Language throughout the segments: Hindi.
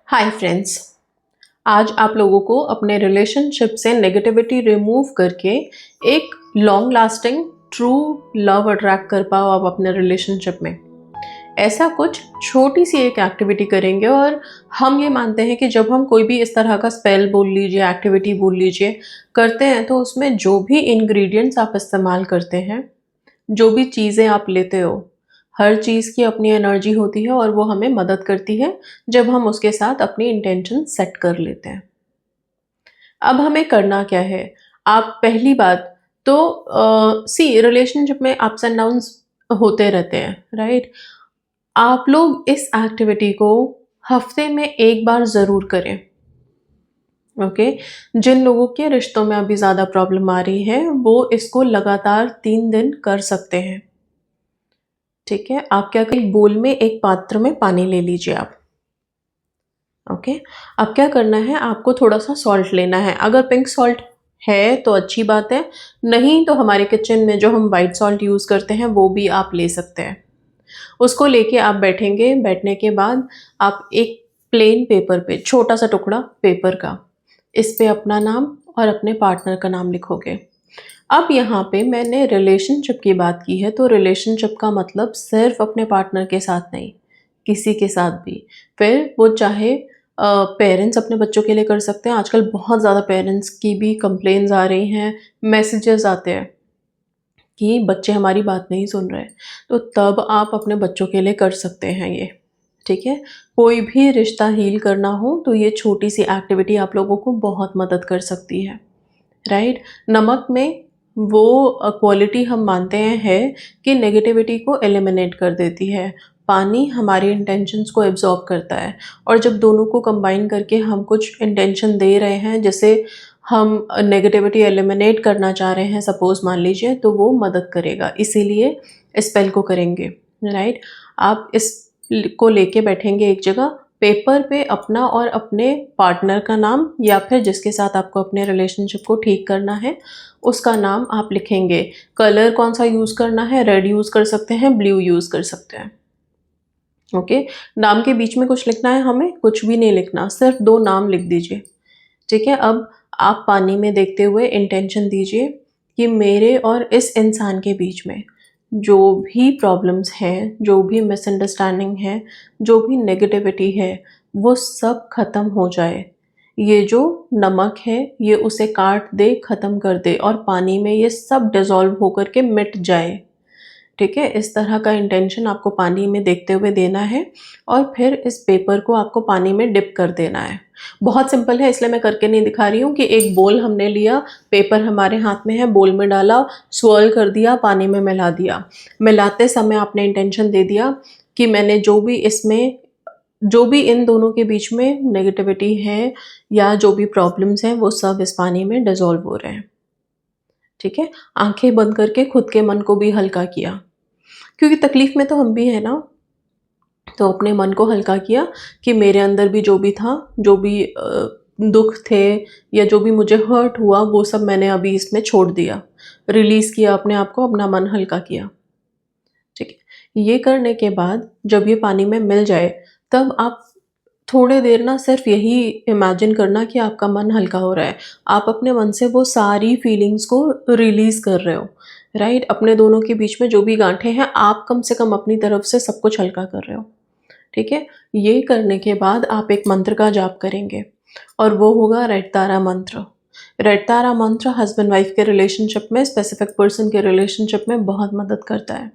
Hi friends. आज आप लोगों को अपने रिलेशनशिप से नेगेटिविटी रिमूव करके एक long lasting true love attract कर पाओ आप अपने रिलेशनशिप में। ऐसा कुछ छोटी सी एक एक्टिविटी करेंगे और हम ये मानते हैं कि जब हम कोई भी इस तरह का स्पेल बोल लीजिए, एक्टिविटी बोल लीजिए करते हैं, तो उसमें जो भी इंग्रेडिएंट्स आप इस्तेमाल करते हैं, जो भी चीज़ें आप लेते हो, हर चीज़ की अपनी एनर्जी होती है और वो हमें मदद करती है जब हम उसके साथ अपनी इंटेंशन सेट कर लेते हैं। अब हमें करना क्या है? आप पहली बात तो सी रिलेशनशिप में अप्स एंड डाउन्स होते रहते हैं, राइट? आप लोग इस एक्टिविटी को हफ्ते में 1 बार ज़रूर करें, ओके? जिन लोगों के रिश्तों में अभी ज़्यादा प्रॉब्लम आ रही है, वो इसको लगातार 3 दिन कर सकते हैं, ठीक है? आप क्या करें, एक बोल में, एक पात्र में पानी ले लीजिए आप, ओके। अब क्या करना है, आपको थोड़ा-सा सॉल्ट लेना है। अगर पिंक सॉल्ट है तो अच्छी बात है, नहीं तो हमारे किचन में जो हम व्हाइट सॉल्ट यूज़ करते हैं वो भी आप ले सकते हैं। उसको लेके आप बैठेंगे, बैठने के बाद आप एक प्लेन पेपर पे, छोटा-सा टुकड़ा पेपर का, इस पे अपना नाम और अपने पार्टनर का नाम लिखोगे। अब यहाँ पे मैंने रिलेशनशिप की बात की है, तो रिलेशनशिप का मतलब सिर्फ़ अपने पार्टनर के साथ नहीं, किसी के साथ भी। फिर वो चाहे पेरेंट्स अपने बच्चों के लिए कर सकते हैं। आजकल बहुत ज़्यादा पेरेंट्स की भी कंप्लेंट्स आ रही हैं, मैसेजेस आते हैं कि बच्चे हमारी बात नहीं सुन रहे। तो तब आप अपने बच्चों के लिए कर सकते हैं ये, ठीक है? कोई भी रिश्ता हील करना हो तो ये छोटी-सी एक्टिविटी आप लोगों को बहुत मदद कर सकती है। राइट? नमक में वो क्वालिटी हम मानते हैं है कि नेगेटिविटी को एलिमिनेट कर देती है। पानी हमारी इंटेंशंस को एब्ज़ॉर्ब करता है और जब दोनों को कंबाइन करके हम कुछ इंटेंशन दे रहे हैं, जैसे हम नेगेटिविटी एलिमिनेट करना चाह रहे हैं सपोज़ मान लीजिए, तो वो मदद करेगा। इसीलिए इस स्पेल को करेंगे, राइट? आप इस को लेके बैठेंगे एक जगह, पेपर पे अपना और अपने पार्टनर का नाम या फिर जिसके साथ आपको अपने रिलेशनशिप को ठीक करना है, उसका नाम आप लिखेंगे। कलर कौन-सा यूज़ करना है, रेड यूज़ कर सकते हैं, ब्लू यूज़ कर सकते हैं, ओके? नाम के बीच में कुछ लिखना है हमें? कुछ भी नहीं लिखना, सिर्फ़ 2 नाम लिख दीजिए, ठीक है? अब आप पानी में देखते हुए इंटेंशन दीजिए कि मेरे और इस इंसान के बीच में जो भी प्रॉब्लम्स हैं, जो भी मिसअंडरस्टैंडिंग है, जो भी नेगेटिविटी है, वो सब ख़त्म हो जाए। ये जो नमक है, ये उसे काट दे, ख़त्म कर दे और पानी में ये सब डिज़ॉल्व होकर के मिट जाए। ठीक है? इस तरह का इंटेंशन आपको पानी में देखते हुए देना है और फिर इस पेपर को आपको पानी में डिप कर देना है। बहुत सिंपल है, इसलिए मैं करके नहीं दिखा रही हूँ कि एक बोल हमने लिया, पेपर हमारे हाथ में है, बोल में डाला, स्वर्ल कर दिया, पानी में मिला दिया। मिलाते समय आपने इंटेंशन दे दिया कि मैंने जो भी इन दोनों के बीच में नेगेटिविटी है या जो भी प्रॉब्लम्स हैं, वो सब इस पानी में डिज़ॉल्व हो रहे हैं। ठीक है? आँखें बंद करके खुद के मन को भी हल्का किया। क्योंकि तकलीफ़ में तो हम भी हैं ना, तो अपने मन को हल्का किया कि मेरे अंदर भी जो भी था, जो भी दुःख थे या जो भी मुझे हर्ट हुआ, वो सब मैंने अभी इसमें छोड़ दिया। रिलीज़ किया अपने आप को, अपना मन हल्का किया, ठीक है? ये करने के बाद जब ये पानी में मिल जाए, तब आप थोड़ी देर ना सिर्फ़ यही इमेजिन करना कि आपका मन हल्का हो रहा है। आप अपने मन से वो सारी फीलिंग्स को रिलीज़ कर रहे हो, राइट? अपने दोनों के बीच में जो भी गाँठें हैं, आप कम से कम अपनी तरफ से सब कुछ हल्का कर रहे हो, ठीक है? ये करने के बाद आप एक मंत्र का जाप करेंगे और वो होगा रेड तारा मंत्र। रेड तारा मंत्र हस्बैंड वाइफ के रिलेशनशिप में, स्पेसिफिक पर्सन के रिलेशनशिप में बहुत मदद करता है,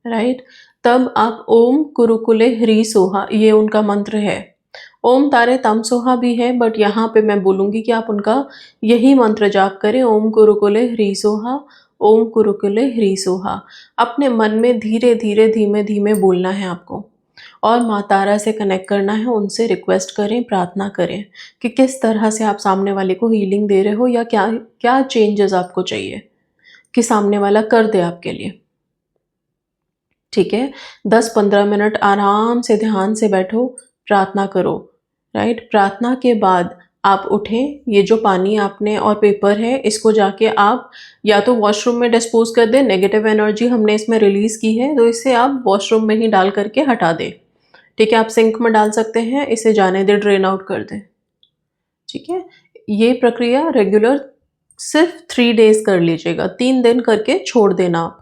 राइट? तब आप ओम कुरुकुले ह्री सोहा, ये उनका मंत्र है। ओम तारे तम सोहा भी है, बट यहाँ पे मैं बोलूँगी कि आप उनका यही मंत्र जाप करें, ओम कुरुकुले ह्री सोहा, ओम कुरुकुले ह्री सोहा। अपने मन में धीरे-धीरे, धीमे-धीमे बोलना है आपको और माँ तारा से कनेक्ट करना है, उनसे रिक्वेस्ट करें, प्रार्थना करें कि किस तरह से आप सामने वाले को हीलिंग दे रहे हो या क्या क्या चेंजेज़ आपको चाहिए कि सामने वाला कर दे आपके लिए। ठीक है? 10-15 मिनट आराम से ध्यान से बैठो, प्रार्थना करो, राइट? प्रार्थना के बाद आप उठें, ये जो पानी आपने और पेपर है, इसको जाके आप या तो वॉशरूम में डिस्पोज़ कर दें, नेगेटिव एनर्जी हमने इसमें रिलीज़ की है, तो इसे आप वॉशरूम में ही डाल कर के हटा दें, ठीक है, आप सिंक में डाल सकते हैं, इसे जाने दें, ड्रेन आउट कर दें। ठीक है, ये प्रक्रिया रेगुलर सिर्फ 3 डेज कर लीजिएगा, 3 दिन करके छोड़ देना आप।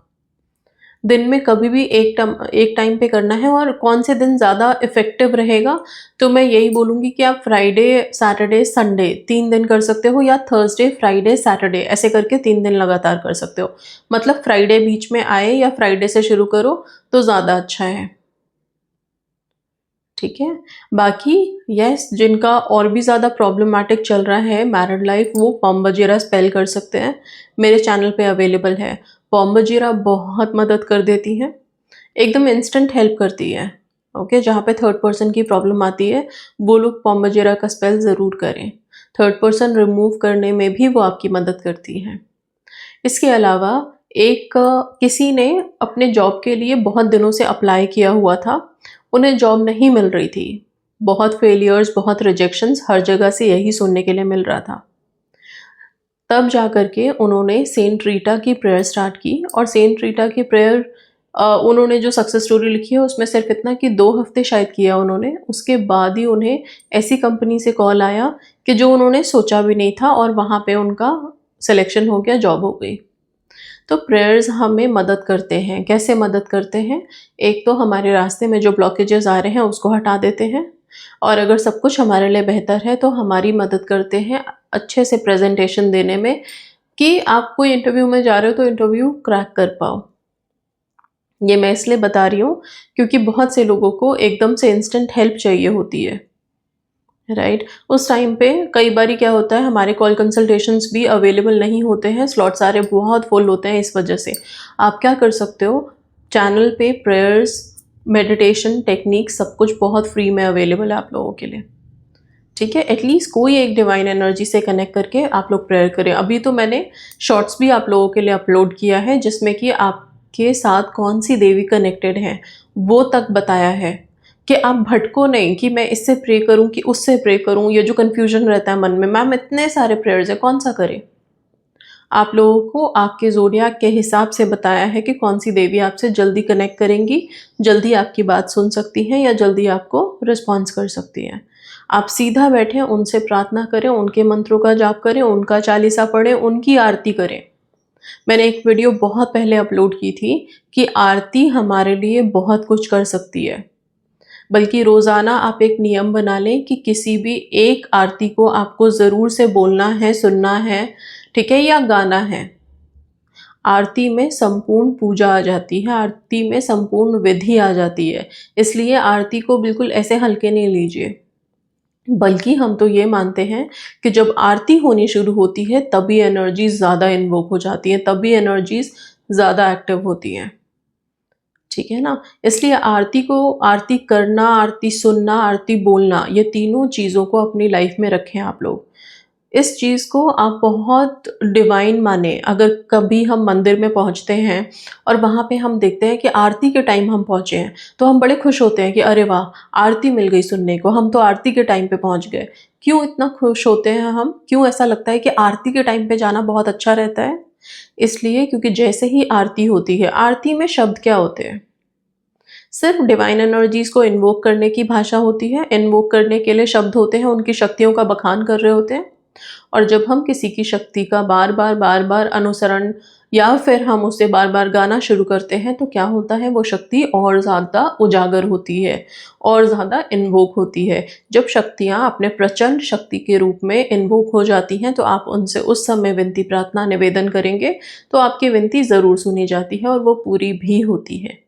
दिन में कभी भी एक टाइम पे करना है। और कौन से दिन ज़्यादा इफ़ेक्टिव रहेगा, तो मैं यही बोलूँगी कि आप फ्राइडे, सैटरडे, संडे 3 दिन कर सकते हो, या थर्सडे, फ्राइडे, सैटरडे ऐसे करके 3 दिन लगातार कर सकते हो। मतलब फ्राइडे बीच में आए या फ्राइडे से शुरू करो तो ज़्यादा अच्छा है। ठीक है? बाकी यस, जिनका और भी ज़्यादा प्रॉब्लमैटिक चल रहा है मैरिड लाइफ़, वो पॉम्बजीरा स्पेल कर सकते हैं। मेरे चैनल पे अवेलेबल है। पॉम्बजीरा बहुत मदद कर देती है, एकदम इंस्टेंट हेल्प करती है। ओके, जहाँ पे थर्ड पर्सन की प्रॉब्लम आती है, वो लोग पॉम्बजीरा का स्पेल ज़रूर करें। थर्ड पर्सन रिमूव करने में भी वो आपकी मदद करती है। इसके अलावा किसी ने अपने जॉब के लिए बहुत दिनों से अप्लाई किया हुआ था, उन्हें जॉब नहीं मिल रही थी। बहुत फेलियर्स, बहुत रिजेक्शंस हर जगह से यही सुनने के लिए मिल रहा था। तब जा कर के उन्होंने सेंट रीटा की प्रेयर स्टार्ट की, और सेंट रीटा की प्रेयर उन्होंने जो सक्सेस स्टोरी लिखी है उसमें सिर्फ इतना कि 2 हफ्ते शायद किया उन्होंने, उसके बाद ही उन्हें ऐसी कंपनी से कॉल आया कि जो उन्होंने सोचा भी नहीं था, और वहाँ पे उनका सिलेक्शन हो गया, जॉब हो गई। तो प्रेयर्स हमें मदद करते हैं। कैसे मदद करते हैं? एक तो हमारे रास्ते में जो ब्लॉकेजेस आ रहे हैं उसको हटा देते हैं, और अगर सब कुछ हमारे लिए बेहतर है तो हमारी मदद करते हैं अच्छे से प्रेजेंटेशन देने में, कि आप कोई इंटरव्यू में जा रहे हो तो इंटरव्यू क्रैक कर पाओ। ये मैं इसलिए बता रही हूँ क्योंकि बहुत से लोगों को एकदम से इंस्टेंट हेल्प चाहिए होती है, राइट? उस टाइम पे कई बारी क्या होता है, हमारे कॉल कंसल्टेशंस भी अवेलेबल नहीं होते हैं, स्लॉट सारे बहुत फुल होते हैं। इस वजह से आप क्या कर सकते हो, चैनल पे प्रेयर्स, मेडिटेशन टेक्निक सब कुछ बहुत फ्री में अवेलेबल है आप लोगों के लिए। ठीक है, एटलीस्ट कोई एक डिवाइन एनर्जी से कनेक्ट करके आप लोग प्रेयर करें। अभी तो मैंने शॉर्ट्स भी आप लोगों के लिए अपलोड किया है, जिसमें कि आपके साथ कौन सी देवी कनेक्टेड है वो तक बताया है, कि आप भटको नहीं कि मैं इससे प्रे करूं कि उससे प्रे करूं। ये जो कन्फ्यूजन रहता है मन में, मैम इतने सारे प्रेयर्स है, कौन सा करें? आप लोगों को आपके ज़ोडियाक के हिसाब से बताया है कि कौन सी देवी आपसे जल्दी कनेक्ट करेंगी, जल्दी आपकी बात सुन सकती हैं, या जल्दी आपको रिस्पॉन्स कर सकती हैं। आप सीधा बैठें, उनसे प्रार्थना करें, उनके मंत्रों का जाप करें, उनका चालीसा पढ़ें, उनकी आरती करें। मैंने एक वीडियो बहुत पहले अपलोड की थी कि आरती हमारे लिए बहुत कुछ कर सकती है। बल्कि रोज़ाना आप एक नियम बना लें कि किसी भी एक आरती को आपको ज़रूर से बोलना है, सुनना है, ठीक है, या गाना है। आरती में संपूर्ण पूजा आ जाती है, आरती में संपूर्ण विधि आ जाती है। इसलिए आरती को बिल्कुल ऐसे हल्के नहीं लीजिए। बल्कि हम तो ये मानते हैं कि जब आरती होनी शुरू होती है तभी एनर्जीज़ ज़्यादा इन्वोक हो जाती हैं, तभी एनर्जीज़ ज़्यादा एक्टिव होती हैं। ठीक है ना? इसलिए आरती करना, आरती सुनना, आरती बोलना, ये तीनों चीज़ों को अपनी लाइफ में रखें आप लोग। इस चीज़ को आप बहुत डिवाइन मानें। अगर कभी हम मंदिर में पहुँचते हैं और वहाँ पे हम देखते हैं कि आरती के टाइम हम पहुँचे हैं, तो हम बड़े खुश होते हैं कि अरे वाह! आरती मिल गई सुनने को, हम तो आरती के टाइम पे पहुँच गए। क्यों इतना खुश होते हैं हम? क्यों ऐसा लगता है कि आरती के टाइम पे जाना बहुत अच्छा रहता है? इसलिए क्योंकि जैसे ही आरती होती है, आरती में शब्द क्या होते हैं? सिर्फ डिवाइन एनर्जीज़ को इन्वोक करने की भाषा होती है। इन्वोक करने के लिए शब्द होते हैं, उनकी शक्तियों का बखान कर रहे होते हैं। और जब हम किसी की शक्ति का बार-बार अनुसरण, या फिर हम उसे बार-बार गाना शुरू करते हैं, तो क्या होता है, वो शक्ति और ज़्यादा उजागर होती है, और ज़्यादा इन्वोक होती है। जब शक्तियाँ अपने प्रचंड शक्ति के रूप में इन्वोक हो जाती हैं, तो आप उनसे उस समय विनती, प्रार्थना, निवेदन करेंगे, तो आपकी विनती ज़रूर सुनी जाती है और वो पूरी भी होती है।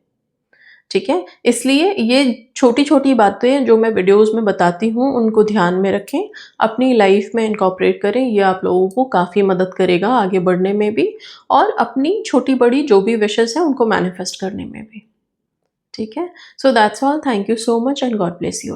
ठीक है? इसलिए ये छोटी-छोटी बातें जो मैं वीडियोज़ में बताती हूँ, उनको ध्यान में रखें, अपनी लाइफ़ में इनकॉर्पोरेट करें। ये आप लोगों को काफ़ी मदद करेगा आगे बढ़ने में भी, और अपनी छोटी-बड़ी जो भी विशेज़ हैं, उनको मैनिफेस्ट करने में भी। ठीक है? So that's all. Thank you so much and God bless you.